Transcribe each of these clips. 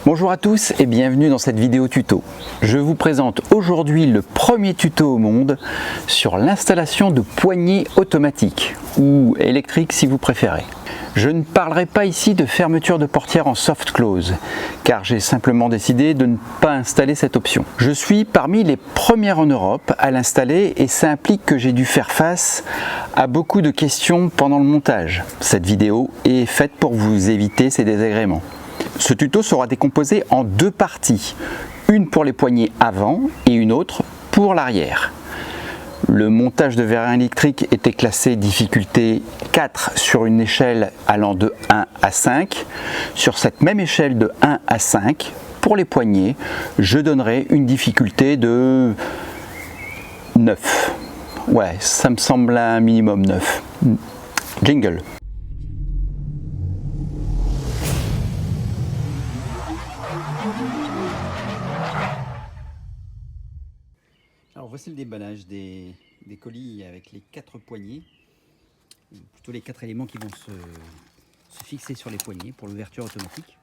Bonjour à tous et bienvenue dans cette vidéo tuto. Je vous présente aujourd'hui le premier tuto au monde sur l'installation de poignées automatiques ou électriques si vous préférez. Je ne parlerai pas ici de fermeture de portière en soft close car j'ai simplement décidé de ne pas installer cette option. Je suis parmi les premières en Europe à l'installer et ça implique que j'ai dû faire face à beaucoup de questions pendant le montage. Cette vidéo est faite pour vous éviter ces désagréments. Ce tuto sera décomposé en deux parties, une pour les poignées avant et une autre pour l'arrière. Le montage de vérins électriques était classé difficulté 4 sur une échelle allant de 1 à 5. Sur cette même échelle de 1 à 5, pour les poignées, je donnerai une difficulté de 9. Ouais, ça me semble un minimum 9. Jingle. Alors voici le déballage des colis avec les 4 poignées, plutôt les 4 éléments qui vont se fixer sur les poignées pour l'ouverture automatique.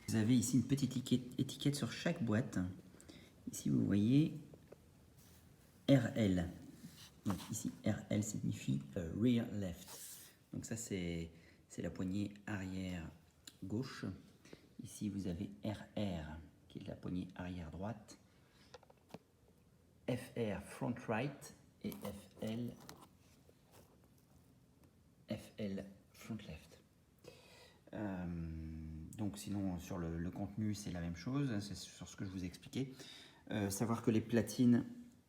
Vous avez ici une petite étiquette sur chaque boîte. Ici vous voyez RL. Donc ici RL signifie rear left. Donc ça c'est la poignée arrière gauche. Ici vous avez RR qui est la poignée arrière droite. FR front right et FL front left. Donc sinon sur le contenu c'est la même chose, c'est sur ce que je vous ai expliqué. Savoir que les platines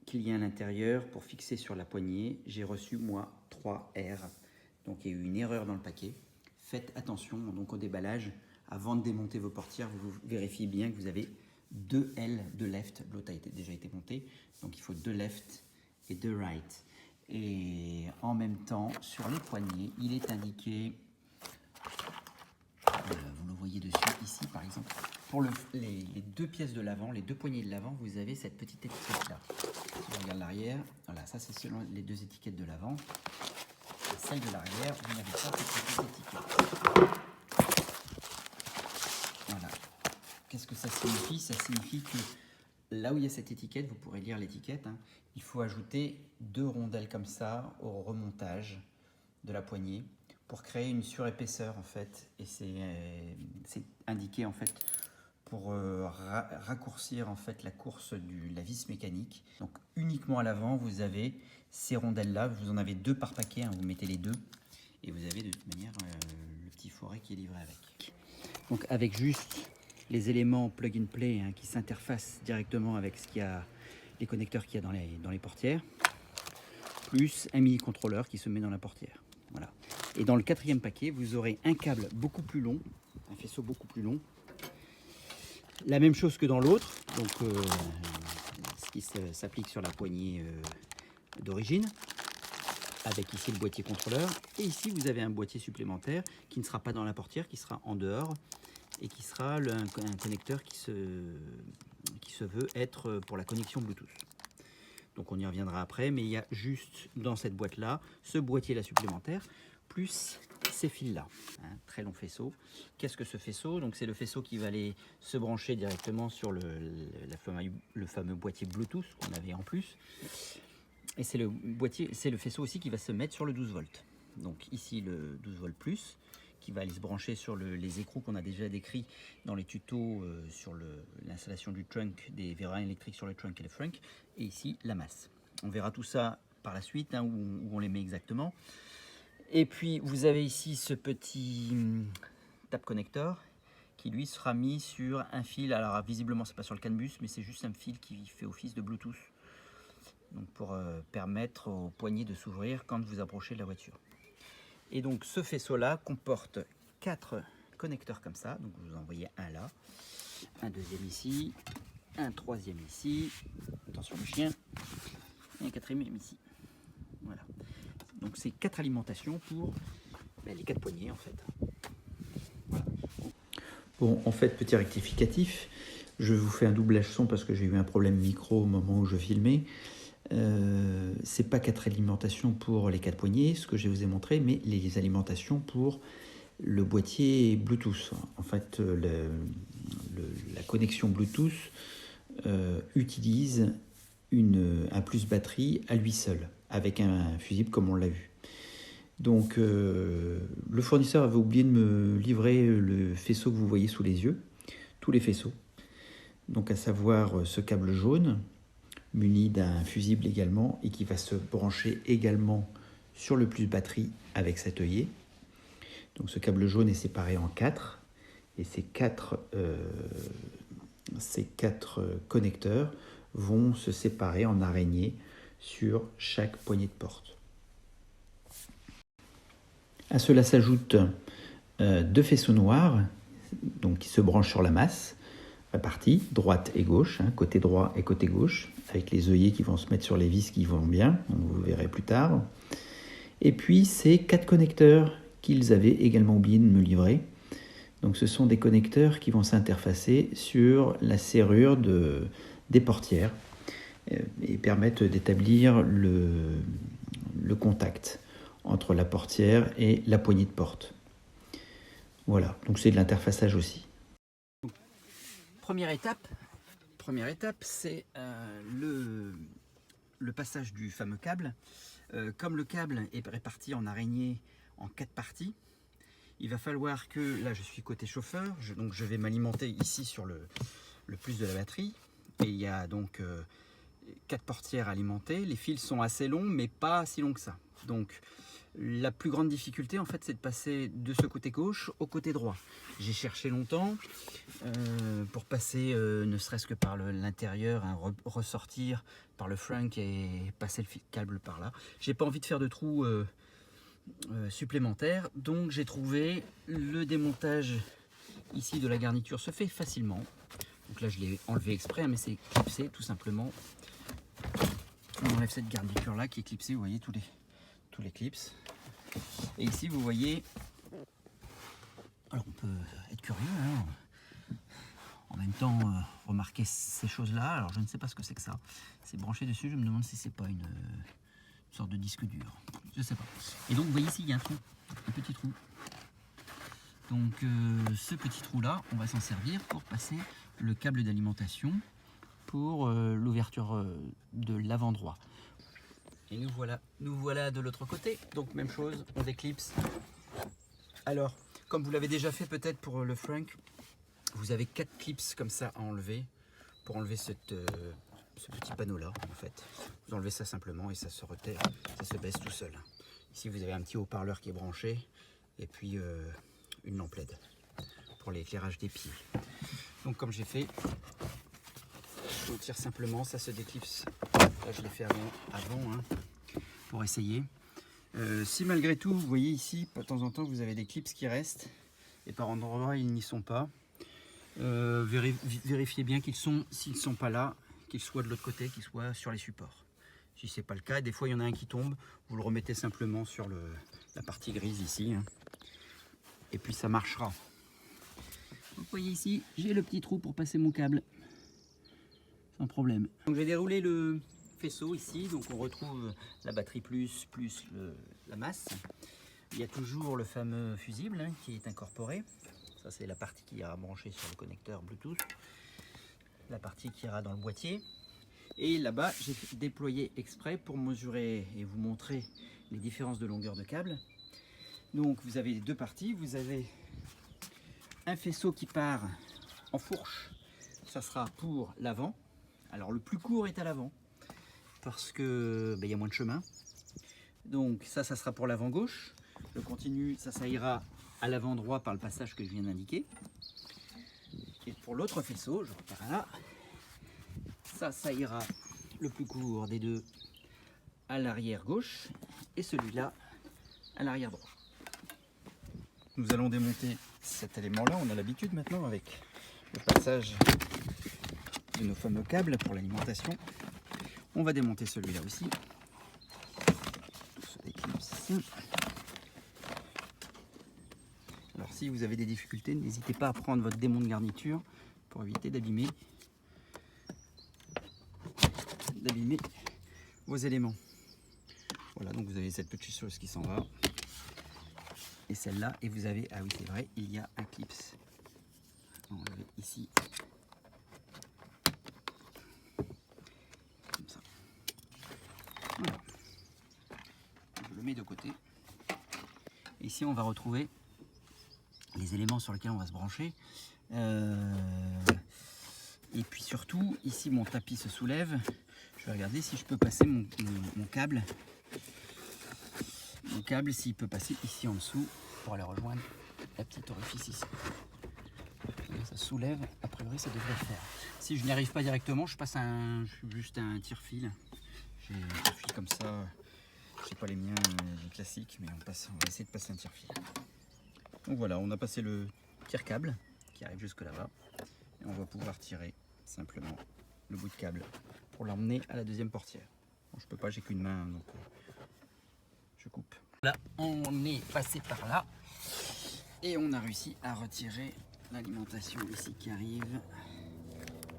qu'il y a à l'intérieur pour fixer sur la poignée, j'ai reçu moi 3R. Donc il y a eu une erreur dans le paquet. Faites attention donc au déballage, avant de démonter vos portières, vous vérifiez bien que vous avez 2 L de left, l'autre a déjà été monté, donc il faut 2 left et 2 right. Et en même temps, sur les poignées, il est indiqué, vous le voyez dessus ici par exemple, pour les 2 pièces de l'avant, les 2 poignées de l'avant, vous avez cette petite étiquette là. Si je regarde l'arrière, voilà, ça c'est selon les 2 étiquettes de l'avant. Et celle de l'arrière, vous n'avez pas cette petite étiquette. Voilà. Qu'est-ce que ça signifie? Ça signifie que là où il y a cette étiquette, vous pourrez lire l'étiquette, hein, il faut ajouter 2 rondelles comme ça au remontage de la poignée pour créer une surépaisseur en fait. Et c'est indiqué en fait pour raccourcir en fait la course de la vis mécanique. Donc uniquement à l'avant, vous avez ces rondelles là, vous en avez 2 par paquet, hein, vous mettez les 2 et vous avez de toute manière le petit forêt qui est livré avec. Donc avec juste les éléments plug and play hein, qui s'interfacent directement avec les connecteurs qu'il y a dans les portières, plus un mini contrôleur qui se met dans la portière. Voilà. Et dans le 4e paquet, vous aurez un câble beaucoup plus long, un faisceau beaucoup plus long. La même chose que dans l'autre, donc ce qui s'applique sur la poignée d'origine, avec ici le boîtier contrôleur. Et ici, vous avez un boîtier supplémentaire qui ne sera pas dans la portière, qui sera en dehors, et qui sera un connecteur qui se veut être pour la connexion Bluetooth. Donc on y reviendra après, mais il y a juste dans cette boîte-là, ce boîtier-là supplémentaire, plus ces fils-là. Un très long faisceau. Qu'est-ce que ce faisceau? Donc c'est le faisceau qui va aller se brancher directement sur le fameux boîtier Bluetooth qu'on avait en plus. Et c'est le faisceau aussi qui va se mettre sur le 12 volts. Donc ici le 12 volts plus, qui va aller se brancher sur les écrous qu'on a déjà décrits dans les tutos sur l'installation du trunk, des vérins électriques sur le trunk et le frunk, et ici la masse. On verra tout ça par la suite, hein, où on les met exactement. Et puis vous avez ici ce petit tap connector qui lui sera mis sur un fil, alors visiblement c'est pas sur le CAN bus, mais c'est juste un fil qui fait office de Bluetooth, donc pour permettre aux poignées de s'ouvrir quand vous approchez de la voiture. Et donc ce faisceau-là comporte 4 connecteurs comme ça. Donc vous en voyez un là, un deuxième ici, un troisième ici, attention le chien, et un quatrième ici. Voilà. Donc c'est 4 alimentations pour les 4 poignées en fait. Voilà. Bon, en fait, petit rectificatif, je vous fais un doublage son parce que j'ai eu un problème micro au moment où je filmais. C'est pas 4 alimentations pour les 4 poignées, ce que je vous ai montré, mais les alimentations pour le boîtier Bluetooth. En fait, la connexion Bluetooth utilise un plus batterie à lui seul, avec un fusible comme on l'a vu. Donc le fournisseur avait oublié de me livrer le faisceau que vous voyez sous les yeux, tous les faisceaux. Donc à savoir ce câble jaune, muni d'un fusible également, et qui va se brancher également sur le plus batterie avec cet œillet. Donc ce câble jaune est séparé en 4, et ces quatre connecteurs vont se séparer en araignée sur chaque poignée de porte. À cela s'ajoutent 2 faisceaux noirs donc, qui se branchent sur la masse, répartis, droite et gauche, côté droit et côté gauche, avec les œillets qui vont se mettre sur les vis qui vont bien, donc vous verrez plus tard. Et puis ces 4 connecteurs qu'ils avaient également oublié de me livrer. Donc ce sont des connecteurs qui vont s'interfacer sur la serrure des portières et permettent d'établir le contact entre la portière et la poignée de porte. Voilà, donc c'est de l'interfaçage aussi. Première étape, c'est le passage du fameux câble. Comme le câble est réparti en araignée en 4 parties, il va falloir que, là je suis côté chauffeur, donc je vais m'alimenter ici sur le plus de la batterie, et il y a donc 4 portières alimentées. Les fils sont assez longs mais pas si longs que ça. Donc la plus grande difficulté en fait c'est de passer de ce côté gauche au côté droit. J'ai cherché longtemps pour passer ne serait-ce que par l'intérieur, ressortir par le frunk et passer le câble par là. J'ai pas envie de faire de trous supplémentaires, donc j'ai trouvé le démontage ici de la garniture se fait facilement. Donc là je l'ai enlevé exprès, mais c'est clipsé tout simplement. On enlève cette garniture là qui est clipsée, vous voyez tous les clips. Et ici vous voyez, alors on peut être curieux en même temps remarquer ces choses là. Alors je ne sais pas ce que c'est que ça, c'est branché dessus, je me demande si c'est pas une sorte de disque dur, je sais pas. Et donc vous voyez ici il y a un trou, un petit trou. Donc ce petit trou là on va s'en servir pour passer le câble d'alimentation pour l'ouverture de l'avant-droit. Et nous voilà de l'autre côté, donc même chose, on déclipse. Alors, comme vous l'avez déjà fait peut-être pour le frunk, vous avez 4 clips comme ça à enlever, pour enlever ce petit panneau là en fait. Vous enlevez ça simplement et ça se reterre, ça se baisse tout seul. Ici vous avez un petit haut-parleur qui est branché, et puis une lampe LED pour l'éclairage des pieds. Donc comme j'ai fait, je tire simplement, ça se déclipse. Là je l'ai fait avant pour essayer. Si malgré tout, vous voyez ici, de temps en temps, vous avez des clips qui restent, et par endroits ils n'y sont pas. Vérifiez bien s'ils ne sont pas là, qu'ils soient de l'autre côté, qu'ils soient sur les supports. Si ce n'est pas le cas, des fois il y en a un qui tombe, vous le remettez simplement sur la partie grise ici, et puis ça marchera. Donc, vous voyez ici, j'ai le petit trou pour passer mon câble, sans problème. Donc j'ai déroulé le faisceau ici, donc on retrouve la batterie plus la masse. Il y a toujours le fameux fusible qui est incorporé. Ça c'est la partie qui ira brancher sur le connecteur Bluetooth, la partie qui ira dans le boîtier. Et là-bas j'ai déployé exprès pour mesurer et vous montrer les différences de longueur de câble. Donc vous avez 2 parties, vous avez un faisceau qui part en fourche, ça sera pour l'avant. Alors le plus court est à l'avant parce que y a moins de chemin. Donc ça sera pour l'avant gauche. Le continu, ça ira à l'avant droit par le passage que je viens d'indiquer. Et pour l'autre faisceau, je repars là, ça ira le plus court des deux à l'arrière gauche et celui-là à l'arrière droit. Nous allons démonter cet élément-là, on a l'habitude maintenant avec le passage de nos fameux câbles pour l'alimentation. On va démonter celui-là aussi. Tout se déclipse. Alors si vous avez des difficultés, n'hésitez pas à prendre votre démon de garniture pour éviter d'abîmer vos éléments. Voilà, donc vous avez cette petite chose qui s'en va. et celle-là. Et vous avez, ah oui c'est vrai, il y a un clips. On l'avait ici. Comme ça. Voilà. Je le mets de côté. Et ici on va retrouver les éléments sur lesquels on va se brancher. Et puis surtout, ici mon tapis se soulève. Je vais regarder si je peux passer mon câble. Mon câble, s'il peut passer ici en dessous pour aller rejoindre la petite orifice ici. Et ça soulève, a priori ça devrait le faire. Si je n'y arrive pas directement, je passe juste un tire-fil. J'ai un tire-fil comme ça. Je sais pas les miens, les classiques, mais on va essayer de passer un tire-fil. Donc voilà, on a passé le tire-câble qui arrive jusque là-bas. Et on va pouvoir tirer simplement le bout de câble pour l'emmener à la deuxième portière. Bon, je peux pas, j'ai qu'une main, donc je coupe. Là, on est passé par là et on a réussi à retirer l'alimentation ici qui arrive.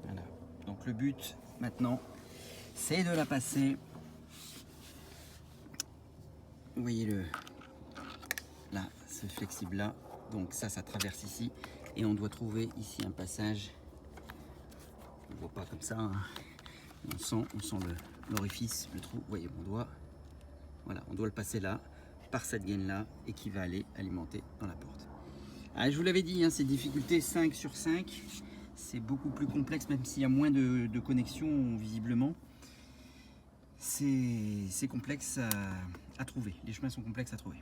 Voilà. Donc le but maintenant, c'est de la passer. Vous voyez là, ce flexible là. Donc ça traverse ici et on doit trouver ici un passage. On ne voit pas comme ça. Hein. On sent l'orifice, le trou. Vous voyez mon doigt. Voilà, on doit le passer là, par cette gaine là, et qui va aller alimenter dans la porte. Ah, je vous l'avais dit, hein, c'est difficulté 5 sur 5. C'est beaucoup plus complexe, même s'il y a moins de connexions visiblement. C'est complexe à trouver. Les chemins sont complexes à trouver.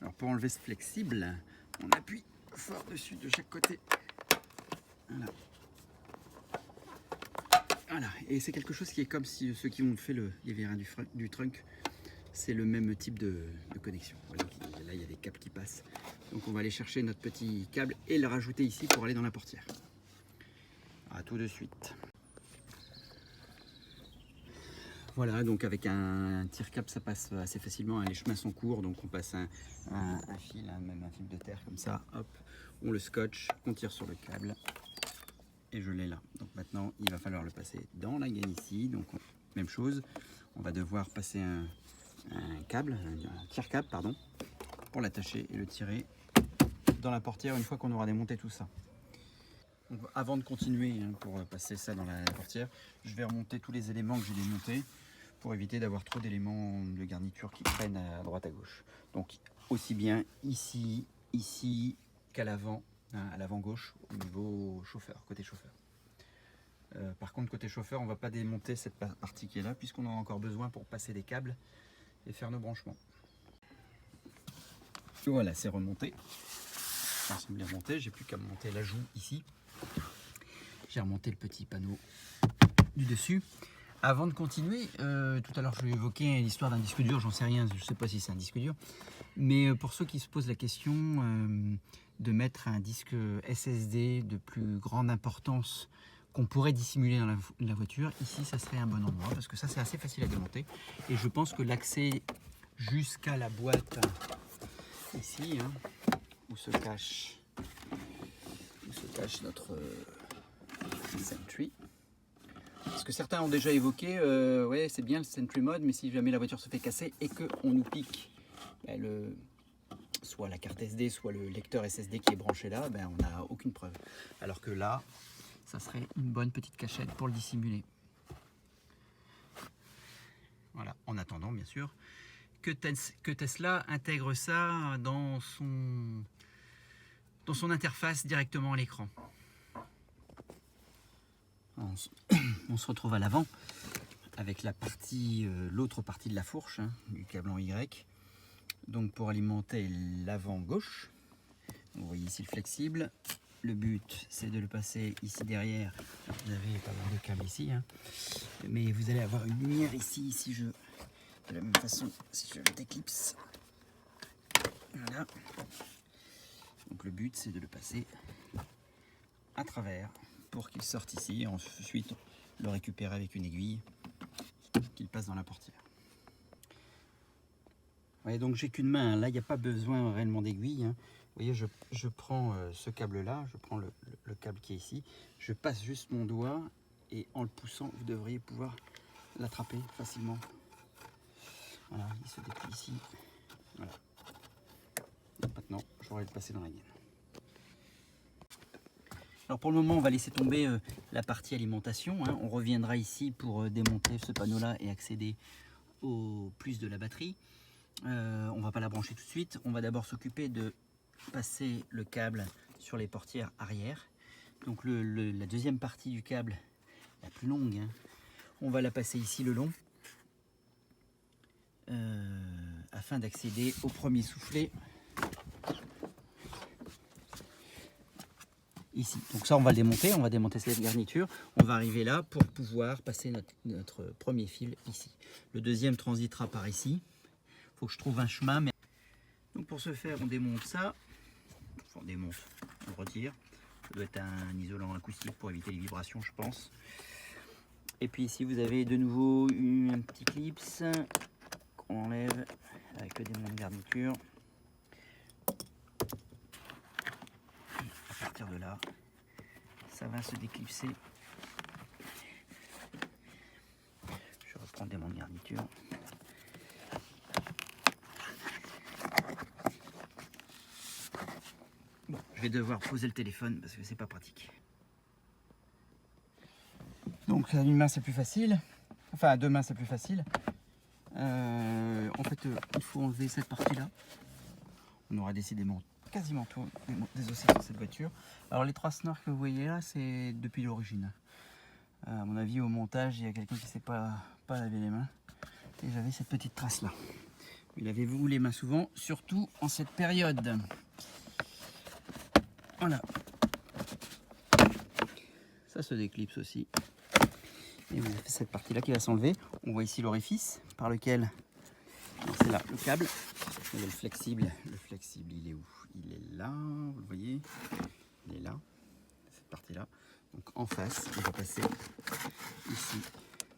Alors pour enlever ce flexible, on appuie fort dessus de chaque côté. Voilà. Voilà, et c'est quelque chose qui est comme si ceux qui ont fait les vérins du trunk, c'est le même type de connexion. Voilà, là, il y a des câbles qui passent. Donc on va aller chercher notre petit câble et le rajouter ici pour aller dans la portière. À tout de suite. Voilà, donc avec un tire-câble, ça passe assez facilement. Les chemins sont courts, donc on passe un fil, même un fil de terre comme ça. Hop, on le scotche, on tire sur le câble. Et je l'ai là. Donc maintenant, il va falloir le passer dans la gaine ici. Donc même chose, on va devoir passer un tire-câble, pardon, pour l'attacher et le tirer dans la portière une fois qu'on aura démonté tout ça. Donc, avant de continuer pour passer ça dans la portière, je vais remonter tous les éléments que j'ai démontés pour éviter d'avoir trop d'éléments de garniture qui prennent à droite à gauche. Donc aussi bien ici, ici qu'à l'avant. À l'avant gauche au niveau chauffeur, côté chauffeur. Par contre côté chauffeur on va pas démonter cette partie qui est là puisqu'on en a encore besoin pour passer des câbles et faire nos branchements. Et voilà, c'est remonté. Ça semble bien remonté, j'ai plus qu'à monter l'ajout ici. J'ai remonté le petit panneau du dessus. Avant de continuer, tout à l'heure je vais évoquer l'histoire d'un disque dur, j'en sais rien, je sais pas si c'est un disque dur. Mais pour ceux qui se posent la question de mettre un disque SSD de plus grande importance qu'on pourrait dissimuler dans la voiture, ici ça serait un bon endroit parce que ça c'est assez facile à démonter. Et je pense que l'accès jusqu'à la boîte ici, hein, où se cache notre Sentry. Parce que certains ont déjà évoqué, ouais c'est bien le Sentry Mode, mais si jamais la voiture se fait casser et qu'on nous pique soit la carte SD, soit le lecteur SSD qui est branché là, on n'a aucune preuve. Alors que là, ça serait une bonne petite cachette pour le dissimuler. Voilà, en attendant bien sûr que Tesla intègre ça dans son interface directement à l'écran. On se retrouve à l'avant avec l'autre partie de la fourche, hein, du câble en Y. Donc pour alimenter l'avant gauche, vous voyez ici le flexible. Le but c'est de le passer ici derrière. Alors, vous n'avez pas mal de câble ici, hein, mais vous allez avoir une lumière ici de la même façon si je le déclipse. Voilà. Donc le but c'est de le passer à travers pour qu'il sorte ici et ensuite le récupérer avec une aiguille qu'il passe dans la portière. Ouais, donc j'ai qu'une main, là il n'y a pas besoin réellement d'aiguille. Hein. Vous voyez, je prends ce câble là, je prends le câble qui est ici, je passe juste mon doigt et en le poussant vous devriez pouvoir l'attraper facilement. Voilà, il se déplie ici. Voilà. maintenant, je vais le passer dans la gaine. Alors pour le moment, on va laisser tomber la partie alimentation. Hein. On reviendra ici pour démonter ce panneau-là et accéder au plus de la batterie. On ne va pas la brancher tout de suite. On va d'abord s'occuper de passer le câble sur les portières arrière. Donc la deuxième partie du câble, la plus longue, hein, on va la passer ici le long afin d'accéder au premier soufflet ici. Donc ça, on va le démonter, on va démonter cette garniture. On va arriver là pour pouvoir passer notre premier fil ici. Le deuxième transitera par ici. Il faut que je trouve un chemin. Donc pour ce faire, on démonte ça. Enfin, on démonte, on le retire. Ça doit être un isolant acoustique pour éviter les vibrations, je pense. Et puis ici, vous avez de nouveau un petit clips qu'on enlève avec le démon de garniture. À partir de là, ça va se déclipser. Je reprends le démon de garniture. Bon, je vais devoir poser le téléphone parce que c'est pas pratique. Donc à une main c'est plus facile, enfin à deux mains c'est plus facile. En fait il faut enlever cette partie là. On aura décidément quasiment tout désossé sur cette voiture. Alors les trois snors que vous voyez là, c'est depuis l'origine. À mon avis au montage il y a quelqu'un qui ne s'est pas lavé les mains. Et j'avais cette petite trace là. Il lavez-vous les mains souvent, surtout en cette période. Voilà. Ça se déclipse aussi. Et vous avez cette partie là qui va s'enlever. On voit ici l'orifice par lequel c'est là le câble. Il y a le flexible. Le flexible il est où? Il est là, vous le voyez. Il est là, cette partie là. Donc en face, on va passer ici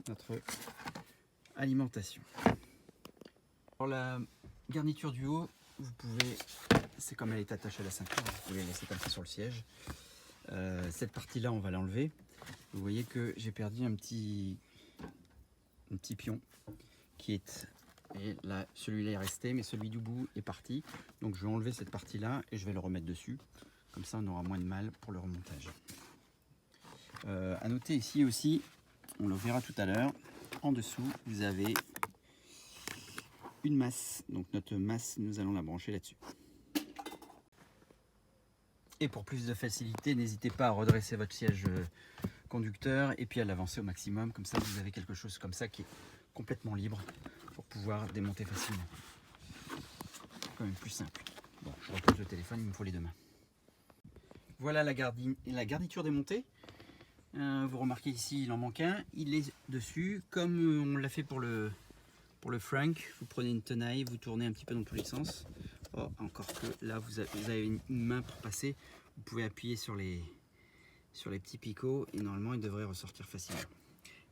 notre alimentation. Pour la garniture du haut, vous pouvez, c'est comme elle est attachée à la ceinture, vous pouvez la laisser comme ça sur le siège. Cette partie là on va l'enlever. Vous voyez que j'ai perdu un petit pion qui est, et là celui-là est resté mais celui du bout est parti, donc je vais enlever cette partie là et je vais le remettre dessus, comme ça on aura moins de mal pour le remontage. À noter ici aussi, on le verra tout à l'heure, en dessous vous avez une masse, donc notre masse nous allons la brancher là-dessus. Et pour plus de facilité, n'hésitez pas à redresser votre siège conducteur et puis à l'avancer au maximum, comme ça vous avez quelque chose comme ça qui est complètement libre pour pouvoir démonter facilement. C'est quand même plus simple. Bon, je repose le téléphone, il me faut les deux mains. Voilà la garniture démontée. Vous remarquez ici il en manque un, il est dessus comme on l'a fait pour le Frank. Vous prenez une tenaille, vous tournez un petit peu dans tous les sens. Oh, encore que là vous avez une main pour passer, vous pouvez appuyer sur les petits picots et normalement il devrait ressortir facilement.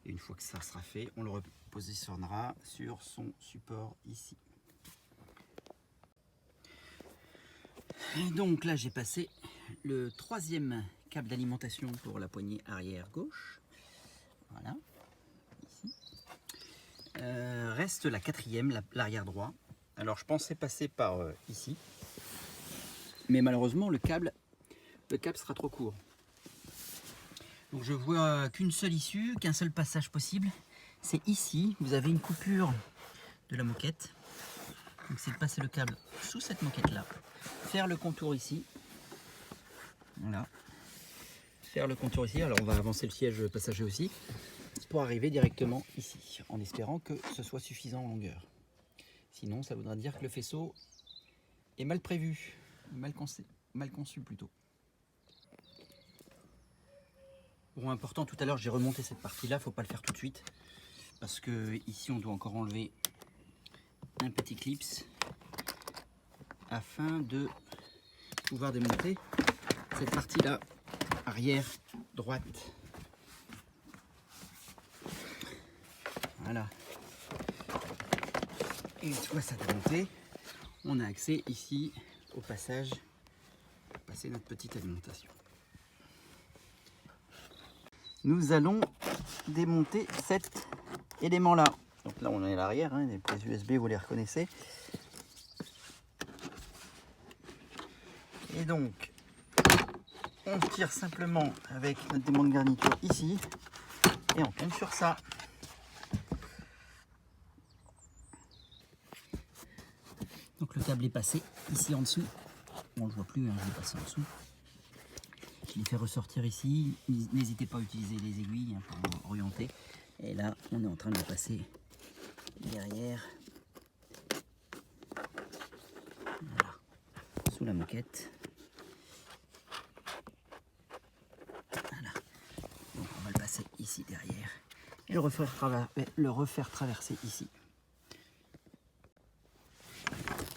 Et une fois que ça sera fait, on le repositionnera sur son support ici. Et donc là j'ai passé le troisième câble d'alimentation pour la poignée arrière gauche. Voilà. Ici. Reste la quatrième, l'arrière droit. Alors je pensais passer par ici, mais malheureusement le câble sera trop court. Donc je vois qu'une seule issue, qu'un seul passage possible. C'est ici, vous avez une coupure de la moquette. Donc c'est de passer le câble sous cette moquette là, faire le contour ici. Voilà. Faire le contour ici. Alors on va avancer le siège passager aussi, pour arriver directement ici, en espérant que ce soit suffisant en longueur. Sinon, ça voudra dire que le faisceau est mal prévu, mal conçu plutôt. Bon, important, tout à l'heure j'ai remonté cette partie-là, faut pas le faire tout de suite, parce que ici on doit encore enlever un petit clips afin de pouvoir démonter cette partie-là, arrière droite. Voilà. Et une fois ça démonté, on a accès ici au passage pour passer notre petite alimentation. Nous allons démonter cet élément là. Donc là on est à l'arrière, hein, les prises USB vous les reconnaissez. Et donc, on tire simplement avec notre démon de garniture ici et on tombe sur ça. Donc le câble est passé ici en dessous. On ne le voit plus, hein, je l'ai passé en dessous. Je l'ai fait ressortir ici. N'hésitez pas à utiliser les aiguilles, hein, pour orienter. Et là, on est en train de le passer derrière. Voilà. Sous la moquette. Voilà. Donc on va le passer ici derrière. Et le refaire traverser ici.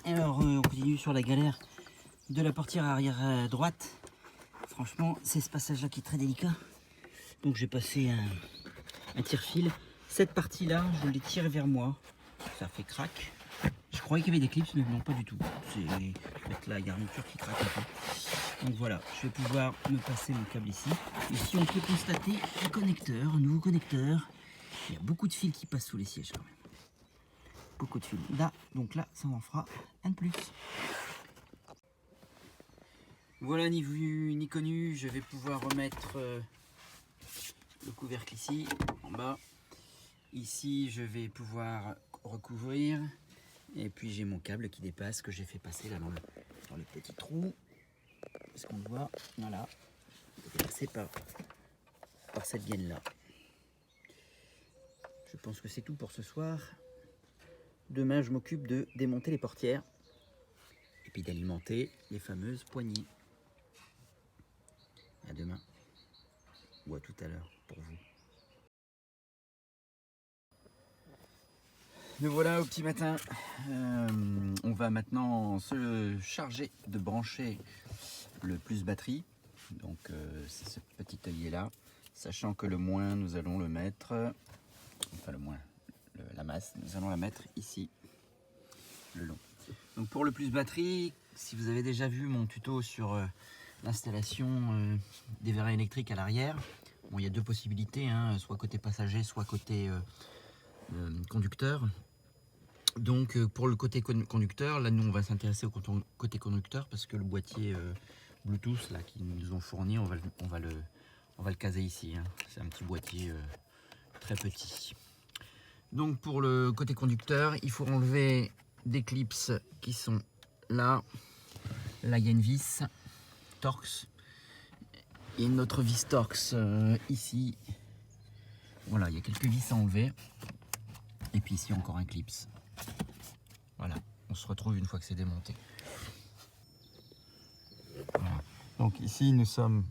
Et alors on continue sur la galère de la portière arrière droite. Franchement, c'est ce passage-là qui est très délicat. Donc j'ai passé un tire-fil. Cette partie-là, je l'ai tiré vers moi. Ça fait crack. Je croyais qu'il y avait des clips, mais non, pas du tout. C'est peut-être la garniture qui craque un peu. Donc voilà, je vais pouvoir me passer mon câble ici. Ici, on peut constater un connecteur, un nouveau connecteur. Il y a beaucoup de fils qui passent sous les sièges quand même. Beaucoup de fils. Là, donc là, ça m'en fera un de plus. Voilà, ni vu ni connu, je vais pouvoir remettre le couvercle ici, en bas. Ici, je vais pouvoir recouvrir. Et puis j'ai mon câble qui dépasse, que j'ai fait passer là dans le petit trou. Est-ce qu'on le voit? Voilà. Il est passé par cette gaine là. Je pense que c'est tout pour ce soir. Demain, je m'occupe de démonter les portières. Et puis d'alimenter les fameuses poignées. À demain. Ou à tout à l'heure pour vous. Me voilà au petit matin. On va maintenant se charger de brancher le plus batterie. Donc c'est ce petit œillet là. Sachant que le moins, nous allons le mettre, enfin le moins, la masse, nous allons la mettre ici, le long. Donc pour le plus batterie, si vous avez déjà vu mon tuto sur l'installation des vérins électriques à l'arrière, bon, il y a deux possibilités, hein, soit côté passager, soit côté conducteur. Donc pour le côté conducteur, là nous on va s'intéresser au côté conducteur parce que le boîtier Bluetooth là qu'ils nous ont fourni, on va le caser ici, hein. C'est un petit boîtier très petit. Donc pour le côté conducteur, il faut enlever des clips qui sont là. Là il y a une vis Torx. Il y a une autre vis Torx ici. Voilà, il y a quelques vis à enlever. Et puis ici encore un clips. Voilà, on se retrouve une fois que c'est démonté. Voilà. Donc ici nous sommes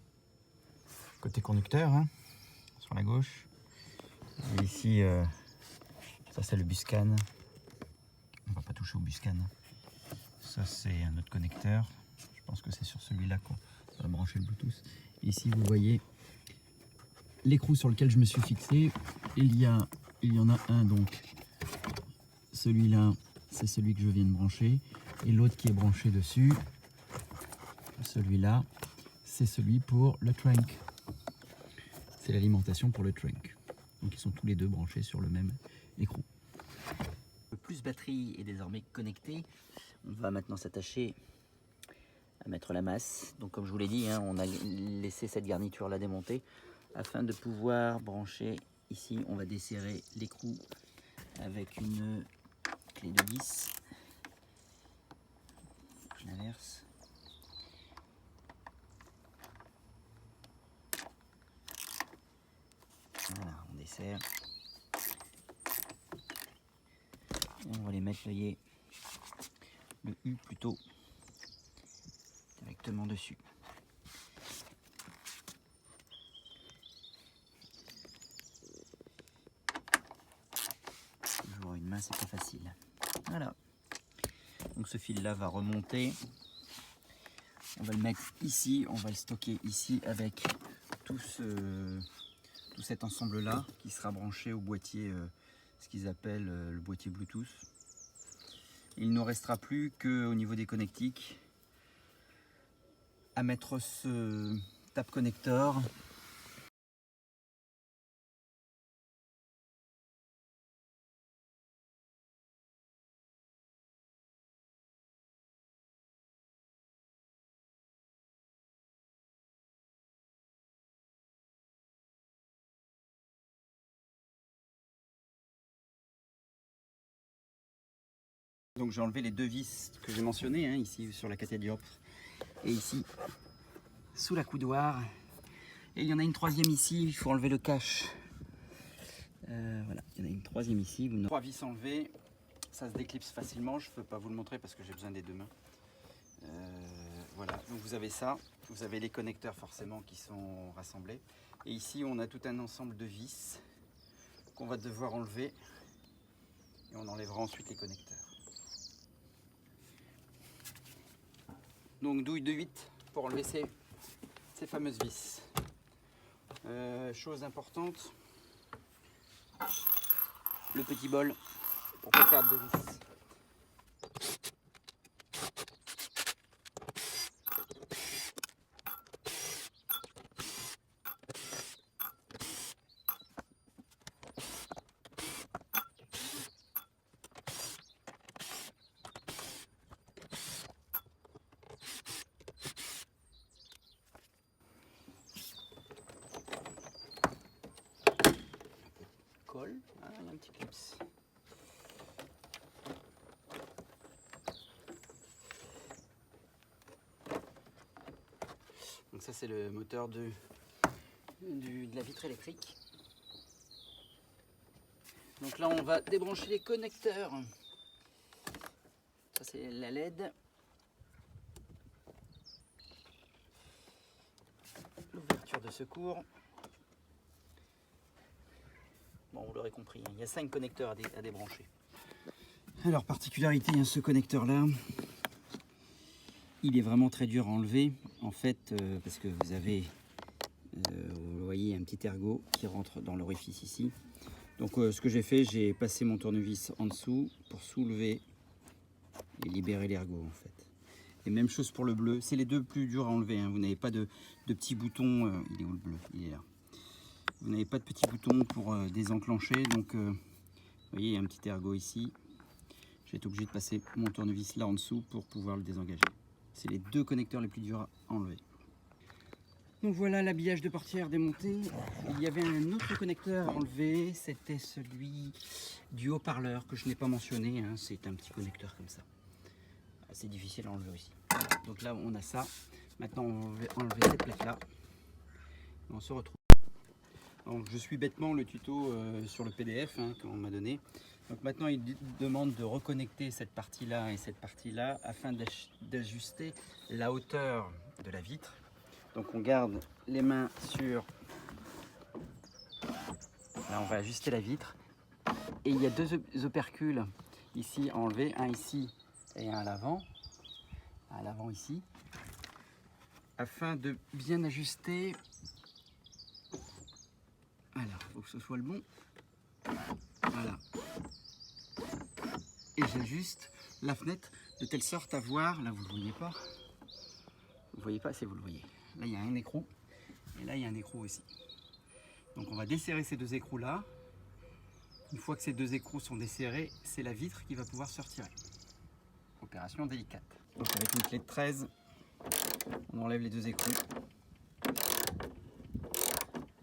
côté conducteur, hein, sur la gauche. Et ici, ça c'est le Buscan. On va pas toucher au Buscan. Ça c'est un autre connecteur. Je pense que c'est sur celui-là qu'on va brancher le Bluetooth. Ici vous voyez l'écrou sur lequel je me suis fixé. Il y en a un donc. Celui-là, c'est celui que je viens de brancher. Et l'autre qui est branché dessus, celui-là, c'est celui pour le trunk. C'est l'alimentation pour le trunk. Donc ils sont tous les deux branchés sur le même écrou. Le plus batterie est désormais connecté. On va maintenant s'attacher à mettre la masse. Donc comme je vous l'ai dit, hein, on a laissé cette garniture là démontée afin de pouvoir brancher ici. On va desserrer l'écrou avec une clé de vis. Je l'inverse. Voilà, on desserre. Et on va les mettre l'œillet, le U plutôt, directement dessus. Toujours une main, c'est pas facile. Voilà. Donc ce fil là va remonter. On va le mettre ici, on va le stocker ici avec tout cet ensemble là qui sera branché au boîtier, ce qu'ils appellent le boîtier Bluetooth. Il ne nous restera plus qu'au niveau des connectiques à mettre ce tap connector Donc j'ai enlevé les deux vis que j'ai mentionnées, hein, ici sur la cathédrale et ici sous la coudoir. Et il y en a une troisième ici, il faut enlever le cache. Voilà, il y en a une troisième ici. Trois vis enlevées, ça se déclipse facilement. Je ne peux pas vous le montrer parce que j'ai besoin des deux mains. Voilà, donc vous avez ça. Vous avez les connecteurs forcément qui sont rassemblés. Et ici, on a tout un ensemble de vis qu'on va devoir enlever. Et on enlèvera ensuite les connecteurs. Donc douille de 8 pour enlever ces fameuses vis. Chose importante, le petit bol pour pas perdre de vis. Ah, il y a un petit clips. Donc ça c'est le moteur de la vitre électrique. Donc là on va débrancher les connecteurs. Ça c'est la LED. L'ouverture de secours. Bon, vous l'aurez compris, il y a 5 connecteurs à débrancher. Alors, particularité, ce connecteur-là, il est vraiment très dur à enlever, en fait, parce que vous avez, vous voyez, un petit ergot qui rentre dans l'orifice ici. Donc, ce que j'ai fait, j'ai passé mon tournevis en dessous pour soulever et libérer l'ergot, en fait. Et même chose pour le bleu, c'est les deux plus durs à enlever, hein. Vous n'avez pas de petits boutons, il est où le bleu? Il est là. Vous n'avez pas de petits boutons pour désenclencher, donc vous voyez, il y a un petit ergot ici. J'ai été obligé de passer mon tournevis là en dessous pour pouvoir le désengager. C'est les deux connecteurs les plus durs à enlever. Donc voilà l'habillage de portière démonté. Il y avait un autre connecteur à enlever, c'était celui du haut-parleur que je n'ai pas mentionné, hein. C'est un petit connecteur comme ça. C'est difficile à enlever aussi. Donc là on a ça. Maintenant on va enlever cette plaque là. On se retrouve. Donc, je suis bêtement le tuto sur le PDF, hein, qu'on m'a donné. Donc maintenant il demande de reconnecter cette partie-là et cette partie-là afin d'ajuster la hauteur de la vitre. Donc on garde les mains sur... Là on va ajuster la vitre. Et il y a deux opercules ici à enlever, un ici et un à l'avant. À l'avant ici. Afin de bien ajuster... Voilà, il faut que ce soit le bon. Voilà. Et j'ajuste la fenêtre de telle sorte à voir, là vous ne le voyez pas. Vous ne voyez pas, si vous le voyez. Là il y a un écrou et là il y a un écrou aussi. Donc on va desserrer ces deux écrous là. Une fois que ces deux écrous sont desserrés, c'est la vitre qui va pouvoir se retirer. Opération délicate. Donc avec une clé de 13, on enlève les deux écrous.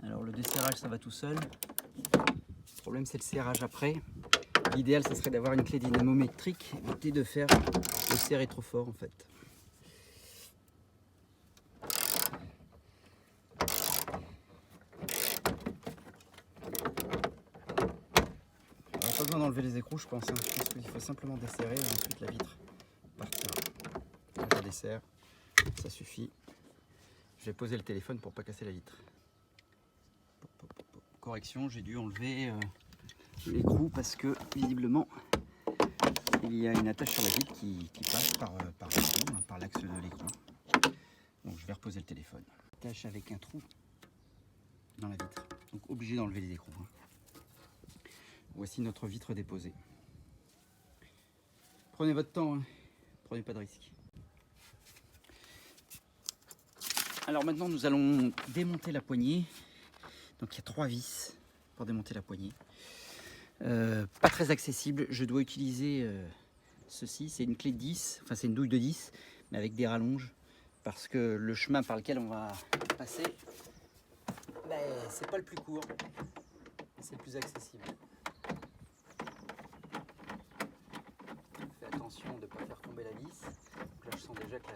Alors le desserrage ça va tout seul. Le problème c'est le serrage après. L'idéal ce serait d'avoir une clé dynamométrique, éviter de faire le serrer trop fort en fait. Alors, pas besoin d'enlever les écrous je pense, hein. Je pense qu'il faut simplement desserrer et ensuite la vitre partira. Je desserre, ça suffit. Je vais poser le téléphone pour pas casser la vitre. Correction, j'ai dû enlever l'écrou parce que visiblement il y a une attache sur la vitre qui passe par l'axe de l'écrou. Donc je vais reposer le téléphone. Attache avec un trou dans la vitre. Donc obligé d'enlever les écrous. Voici notre vitre déposée. Prenez votre temps, hein. Prenez pas de risque. Alors maintenant nous allons démonter la poignée. Donc il y a 3 vis pour démonter la poignée. Pas très accessible, je dois utiliser ceci, c'est une clé de 10, enfin c'est une douille de 10, mais avec des rallonges, parce que le chemin par lequel on va passer, c'est pas le plus court, c'est le plus accessible. Faites attention. sent déjà que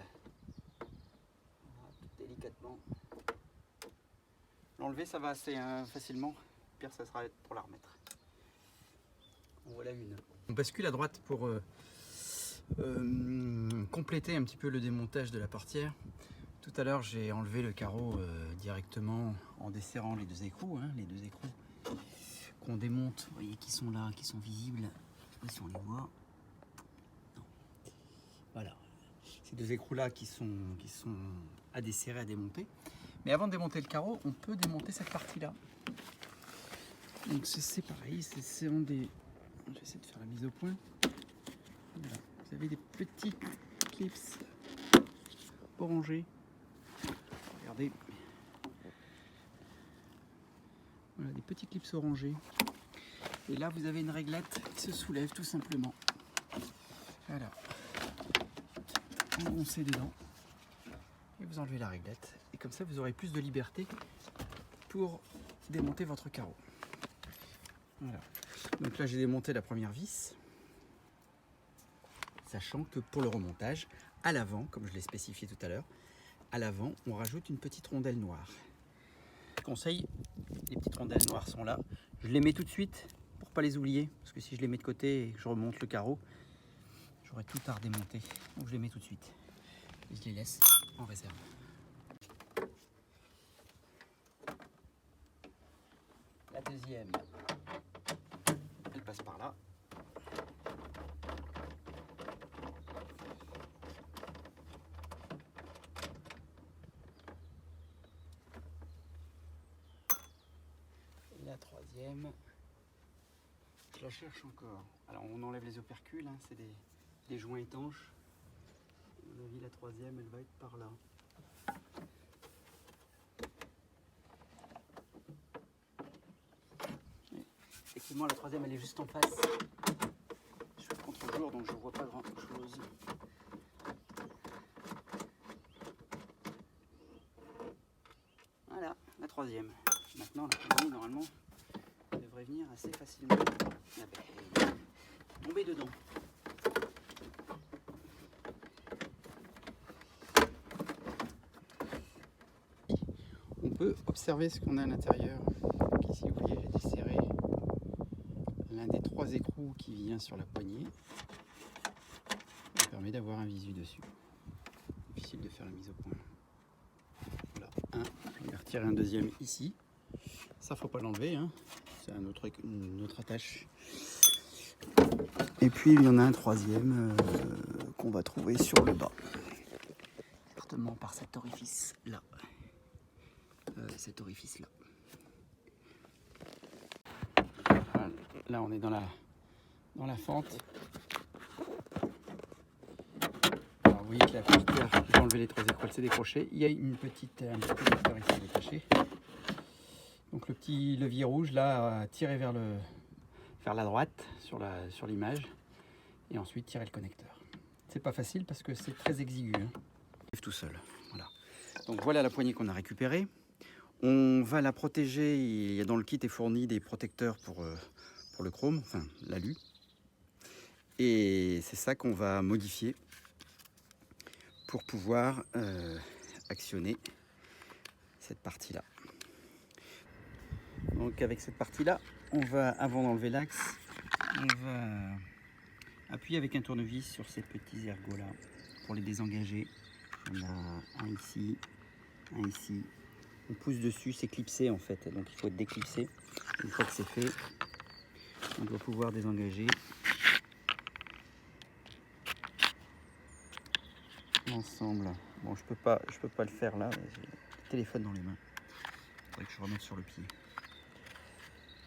tout délicatement. L'enlever, ça va assez facilement. Pire, ça sera pour la remettre. En voilà une. On bascule à droite pour compléter un petit peu le démontage de la portière. Tout à l'heure, j'ai enlevé le carreau directement en desserrant les deux écrous. Les deux écrous qu'on démonte, vous voyez, qui sont là, qui sont visibles. Je ne sais pas si on les voit. Non. Voilà. Ces deux écrous-là qui sont à desserrer, à démonter. Mais avant de démonter le carreau, on peut démonter cette partie-là. Donc c'est pareil, c'est des... Je vais essayer de faire la mise au point. Voilà. Vous avez des petits clips orangés. Regardez. Voilà, des petits clips orangés. Et là, vous avez une réglette qui se soulève tout simplement. Voilà. Vous roncez dedans. Et vous enlevez la réglette. Et comme ça, vous aurez plus de liberté pour démonter votre carreau. Voilà. Donc là, j'ai démonté la première vis. Sachant que pour le remontage, à l'avant, comme je l'ai spécifié tout à l'heure, à l'avant, on rajoute une petite rondelle noire. Conseil, les petites rondelles noires sont là. Je les mets tout de suite pour ne pas les oublier. Parce que si je les mets de côté et que je remonte le carreau, j'aurai tout à redémonter. Donc je les mets tout de suite. Et je les laisse en réserve. La deuxième, elle passe par là. Et la troisième, je la cherche encore. Alors on enlève les opercules, c'est des joints étanches. À mon avis, la troisième, elle va être par là. Effectivement, la troisième, elle est juste en face. Je suis contre-jour, donc je ne vois pas grand-chose. Voilà, la troisième. Maintenant, la poignée, normalement, devrait venir assez facilement. Ah ben, tomber dedans. On peut observer ce qu'on a à l'intérieur. Ici, vous voyez, j'ai desserré l'un des trois écrous qui vient sur la poignée. Ça permet d'avoir un visu dessus. Difficile de faire la mise au point. Voilà, je vais retirer un deuxième ici. Ça, faut pas l'enlever, c'est une autre attache. Et puis il y en a un troisième qu'on va trouver sur le bas. Certainement par cet orifice là. Cet orifice là. Voilà. Là on est dans la fente. Alors vous voyez que la portière, j'ai enlevé les trois écrous, elle s'est décrochée. Il y a un petit connecteur ici détaché. Donc le petit levier rouge là, tiré vers la droite sur l'image et ensuite tirer le connecteur. C'est pas facile parce que c'est très exigu. Tout seul. Voilà. Donc voilà la poignée qu'on a récupérée. On va la protéger. Il y a dans le kit est fourni des protecteurs pour le chrome, enfin l'alu. Et c'est ça qu'on va modifier pour pouvoir actionner cette partie-là. Donc avec cette partie-là, on va, avant d'enlever l'axe, on va appuyer avec un tournevis sur ces petits ergots-là pour les désengager. On a un ici, un ici. On pousse dessus, c'est clipsé en fait, donc il faut être déclipsé. Une fois que c'est fait, on doit pouvoir désengager l'ensemble. Bon, je peux pas le faire là, j'ai le téléphone dans les mains. Il faudrait que je remette sur le pied.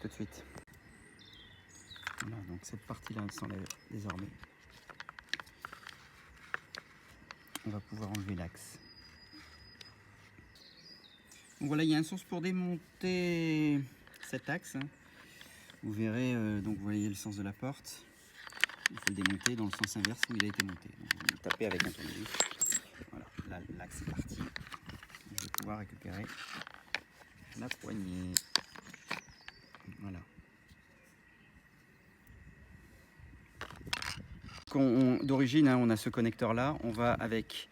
Tout de suite. Voilà, donc cette partie-là, elle s'enlève désormais. On va pouvoir enlever l'axe. Donc voilà, il y a un sens pour démonter cet axe. Vous verrez, donc vous voyez le sens de la porte. Il faut le démonter dans le sens inverse où il a été monté. Donc vous le tapez avec un tournevis. Voilà, là l'axe est parti. Je vais pouvoir récupérer la poignée. Voilà. d'origine, hein, on a ce connecteur-là. On va avec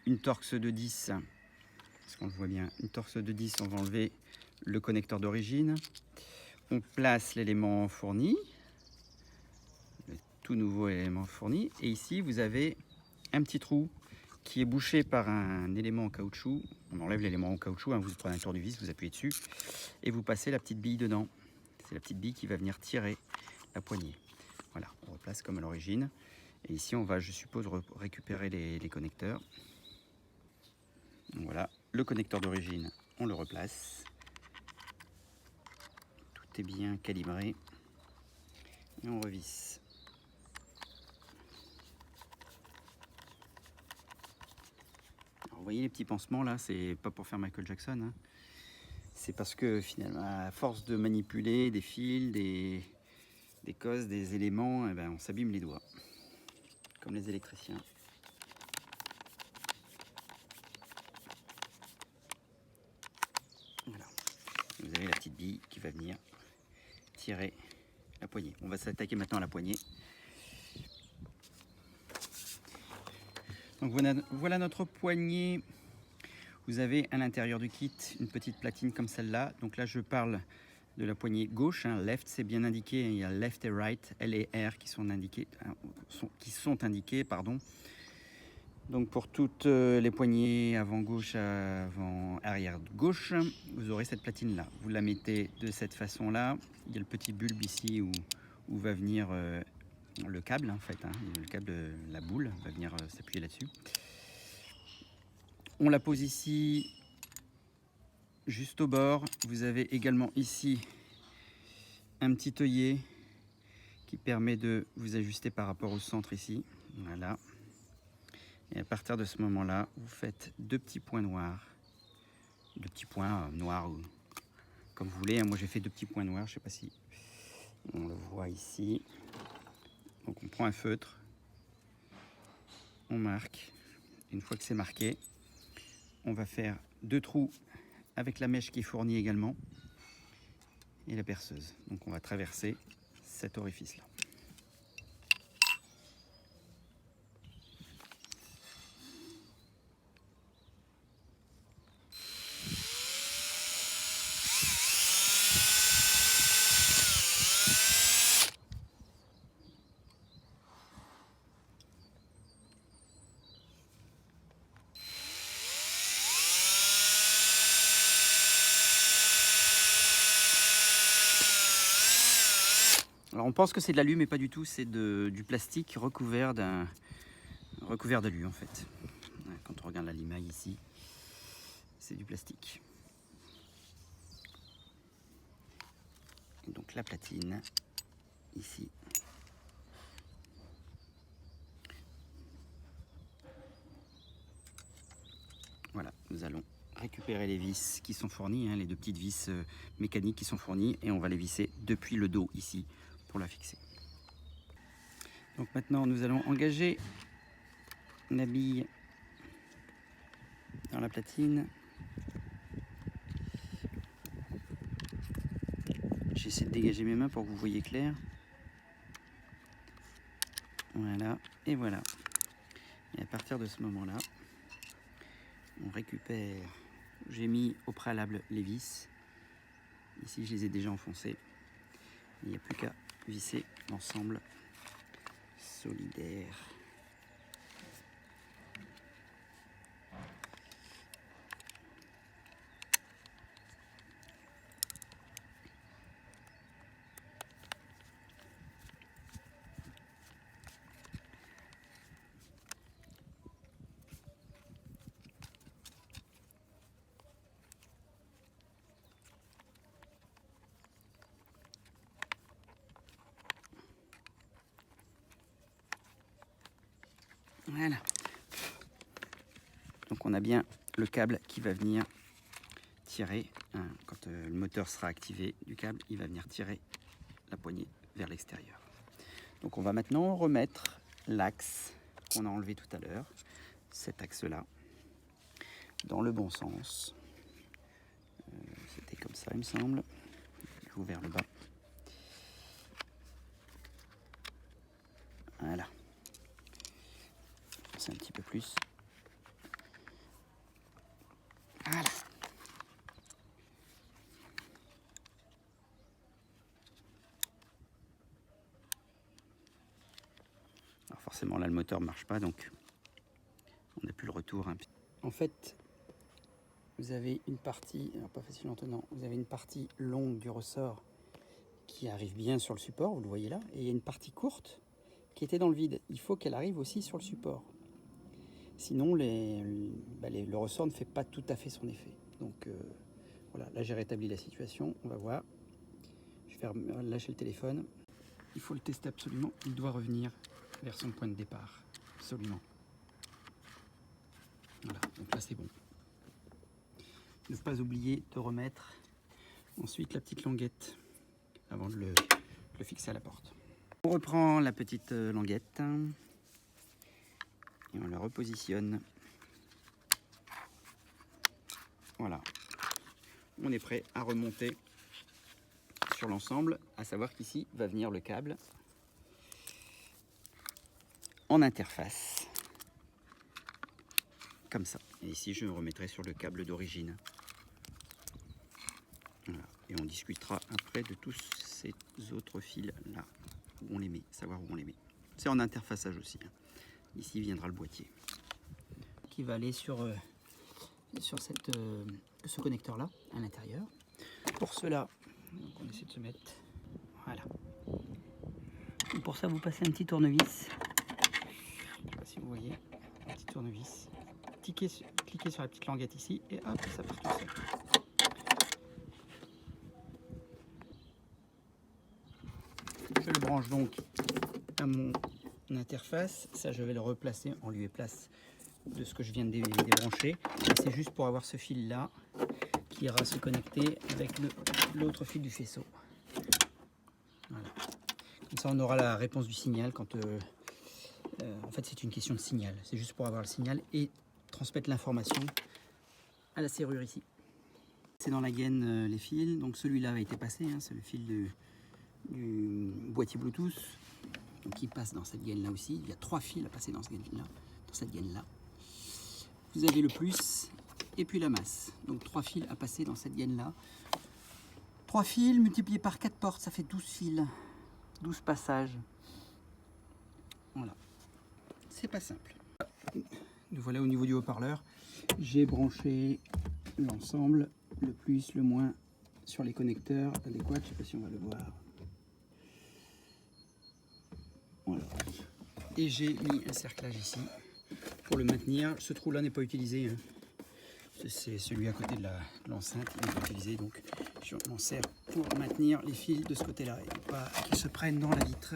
une Torx de 10, parce qu'on le voit bien, une Torx de 10, on va enlever le connecteur d'origine. On place l'élément fourni, le tout nouveau élément fourni. Et ici, vous avez un petit trou qui est bouché par un élément en caoutchouc. On enlève l'élément en caoutchouc, hein, vous prenez un tournevis, vous appuyez dessus et vous passez la petite bille dedans. C'est la petite bille qui va venir tirer la poignée. Voilà, on replace comme à l'origine. Et ici, on va, je suppose, récupérer les connecteurs. Donc voilà, le connecteur d'origine, on le replace. Tout est bien calibré. Et on revisse. Alors, vous voyez les petits pansements là, c'est pas pour faire Michael Jackson. Hein. C'est parce que finalement, à force de manipuler des fils, des cosses, des éléments, eh ben, on s'abîme les doigts. Comme les électriciens. Voilà. Vous avez la petite bille qui va venir tirer la poignée. On va s'attaquer maintenant à la poignée. Donc voilà notre poignée. Vous avez à l'intérieur du kit une petite platine comme celle-là. Donc là je parle de la poignée gauche. Hein. Left c'est bien indiqué. Il y a left et right, L et R qui sont indiqués. Pardon. Donc pour toutes les poignées avant gauche, avant arrière gauche, vous aurez cette platine là. Vous la mettez de cette façon là. Il y a le petit bulbe ici où va venir le câble en fait. Hein. Le câble de la boule va venir s'appuyer là-dessus. On la pose ici juste au bord. Vous avez également ici un petit œillet qui permet de vous ajuster par rapport au centre ici. Voilà. Et à partir de ce moment-là, vous faites deux petits points noirs. Deux petits points noirs, comme vous voulez. Moi, j'ai fait deux petits points noirs. Je ne sais pas si on le voit ici. Donc, on prend un feutre. On marque. Une fois que c'est marqué, on va faire deux trous avec la mèche qui est fournie également. Et la perceuse. Donc, on va traverser cet orifice-là. Alors on pense que c'est de l'alu, mais pas du tout, c'est du plastique recouvert d'alu en fait. Quand on regarde la limaille ici, c'est du plastique. Et donc la platine, ici. Voilà, nous allons récupérer les vis qui sont fournies, hein, les deux petites vis mécaniques qui sont fournies, et on va les visser depuis le dos ici pour la fixer. Donc maintenant nous allons engager la bille dans la platine. J'essaie de dégager mes mains pour que vous voyez clair. Voilà, et voilà. Et à partir de ce moment-là, on récupère, j'ai mis au préalable les vis. Ici, je les ai déjà enfoncées. Il n'y a plus qu'à visser l'ensemble solidaire. Voilà. Donc on a bien le câble qui va venir tirer, hein, quand le moteur sera activé du câble, il va venir tirer la poignée vers l'extérieur. Donc on va maintenant remettre l'axe qu'on a enlevé tout à l'heure, cet axe-là, dans le bon sens. C'était comme ça, il me semble. Je vous vers le bas. Voilà. pousser un petit peu plus. Voilà. Alors forcément là le moteur ne marche pas, donc on n'a plus le retour. En fait, vous avez une partie, alors pas facile en tenant, vous avez une partie longue du ressort qui arrive bien sur le support, vous le voyez là, et il y a une partie courte qui était dans le vide. Il faut qu'elle arrive aussi sur le support. Sinon, le ressort ne fait pas tout à fait son effet. Donc voilà, là j'ai rétabli la situation, on va voir. Je vais lâcher le téléphone. Il faut le tester absolument, il doit revenir vers son point de départ, absolument. Voilà, donc là c'est bon. Ne pas oublier de remettre ensuite la petite languette avant de le fixer à la porte. On reprend la petite languette et on la repositionne. Voilà, on est prêt à remonter sur l'ensemble, à savoir qu'ici va venir le câble en interface, comme ça. Et ici je me remettrai sur le câble d'origine. Voilà. Et on discutera après de tous ces autres fils là, où on les met, savoir où on les met. C'est en interfaçage aussi. Ici viendra le boîtier. Qui va aller sur ce connecteur là, à l'intérieur. Pour cela, donc on essaie de se mettre, voilà. Et pour ça vous passez un petit tournevis. Je ne sais pas si vous voyez, un petit tournevis. Cliquez sur la petite languette ici et hop, ça part tout seul. Je le branche donc à mon interface. Ça, je vais le replacer en lieu et place de ce que je viens de débrancher. C'est juste pour avoir ce fil là qui ira se connecter avec l'autre fil du faisceau. Voilà. Comme ça, on aura la réponse du signal quand. En fait, c'est une question de signal. C'est juste pour avoir le signal et transmettre l'information à la serrure ici. C'est dans la gaine les fils. Donc celui-là a été passé. Hein, c'est le fil du boîtier Bluetooth. Donc il passe dans cette gaine là aussi. Il y a 3 fils à passer dans cette gaine là. Vous avez le plus et puis la masse. Donc 3 fils à passer dans cette gaine là. 3 fils multipliés par 4 portes, ça fait 12 fils. 12 passages. Voilà. C'est pas simple. Nous voilà au niveau du haut-parleur. J'ai branché l'ensemble, le plus, le moins, sur les connecteurs adéquats. Je ne sais pas si on va le voir. Voilà. Et j'ai mis un cerclage ici pour le maintenir. Ce trou-là n'est pas utilisé. Hein. C'est celui à côté de l'enceinte. Il n'est pas utilisé. Donc je m'en sers pour maintenir les fils de ce côté-là et pas qu'ils se prennent dans la vitre.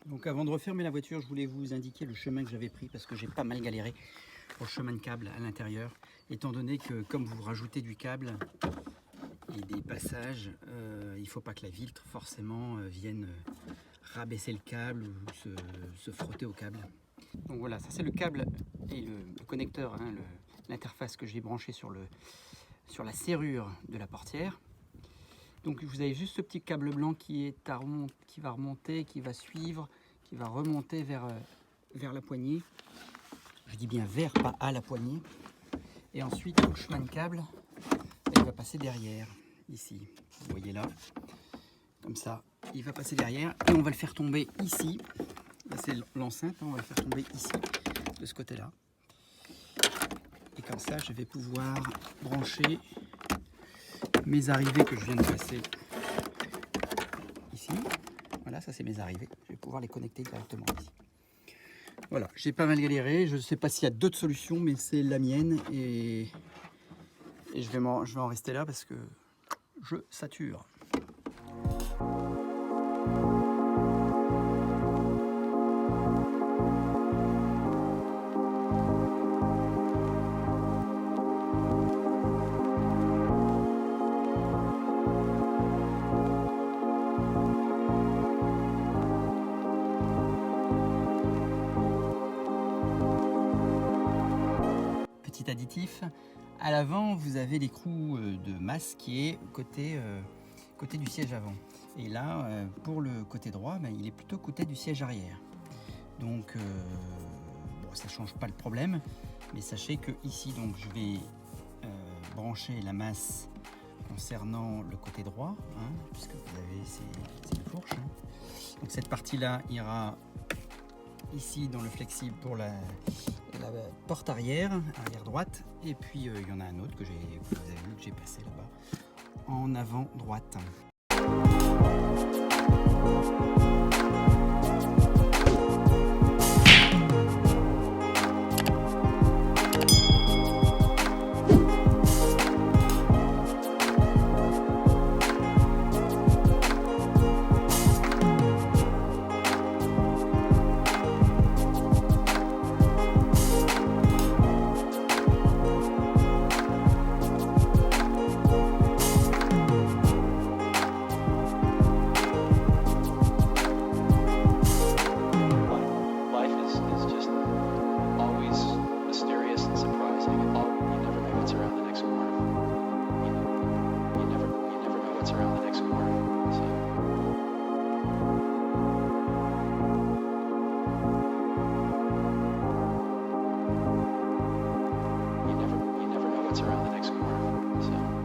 Donc avant de refermer la voiture, je voulais vous indiquer le chemin que j'avais pris parce que j'ai pas mal galéré pour le chemin de câble à l'intérieur, étant donné que comme vous rajoutez du câble et des passages, il ne faut pas que la vitre forcément vienne rabaisser le câble ou se frotter au câble. Donc voilà, ça c'est le câble et le connecteur, hein, l'interface que j'ai branché sur la serrure de la portière. Donc vous avez juste ce petit câble blanc qui va remonter, qui va suivre, qui va remonter vers la poignée. Je dis bien vers, pas à la poignée. Et ensuite, tout le chemin de câble, il va passer derrière, ici. Vous voyez là, comme ça, il va passer derrière et on va le faire tomber ici. Là, c'est l'enceinte, hein, on va le faire tomber ici, de ce côté-là. Et comme ça, je vais pouvoir brancher mes arrivées que je viens de passer ici. Voilà, ça c'est mes arrivées. Je vais pouvoir les connecter directement ici. Voilà, j'ai pas mal galéré. Je ne sais pas s'il y a d'autres solutions, mais c'est la mienne. Et je vais en rester là parce que je sature. Petit additif, à l'avant vous avez l'écrou de masse qui est côté du siège avant, et là pour le côté droit il est plutôt côté du siège arrière, donc bon, ça change pas le problème, mais sachez que ici donc je vais brancher la masse concernant le côté droit, hein, puisque vous avez c'est une fourche, hein. Donc cette partie là ira ici dans le flexible pour la porte arrière droite, et puis il y en a un autre que vous avez vu que j'ai passé là-bas en avant droite. Around the next corner. So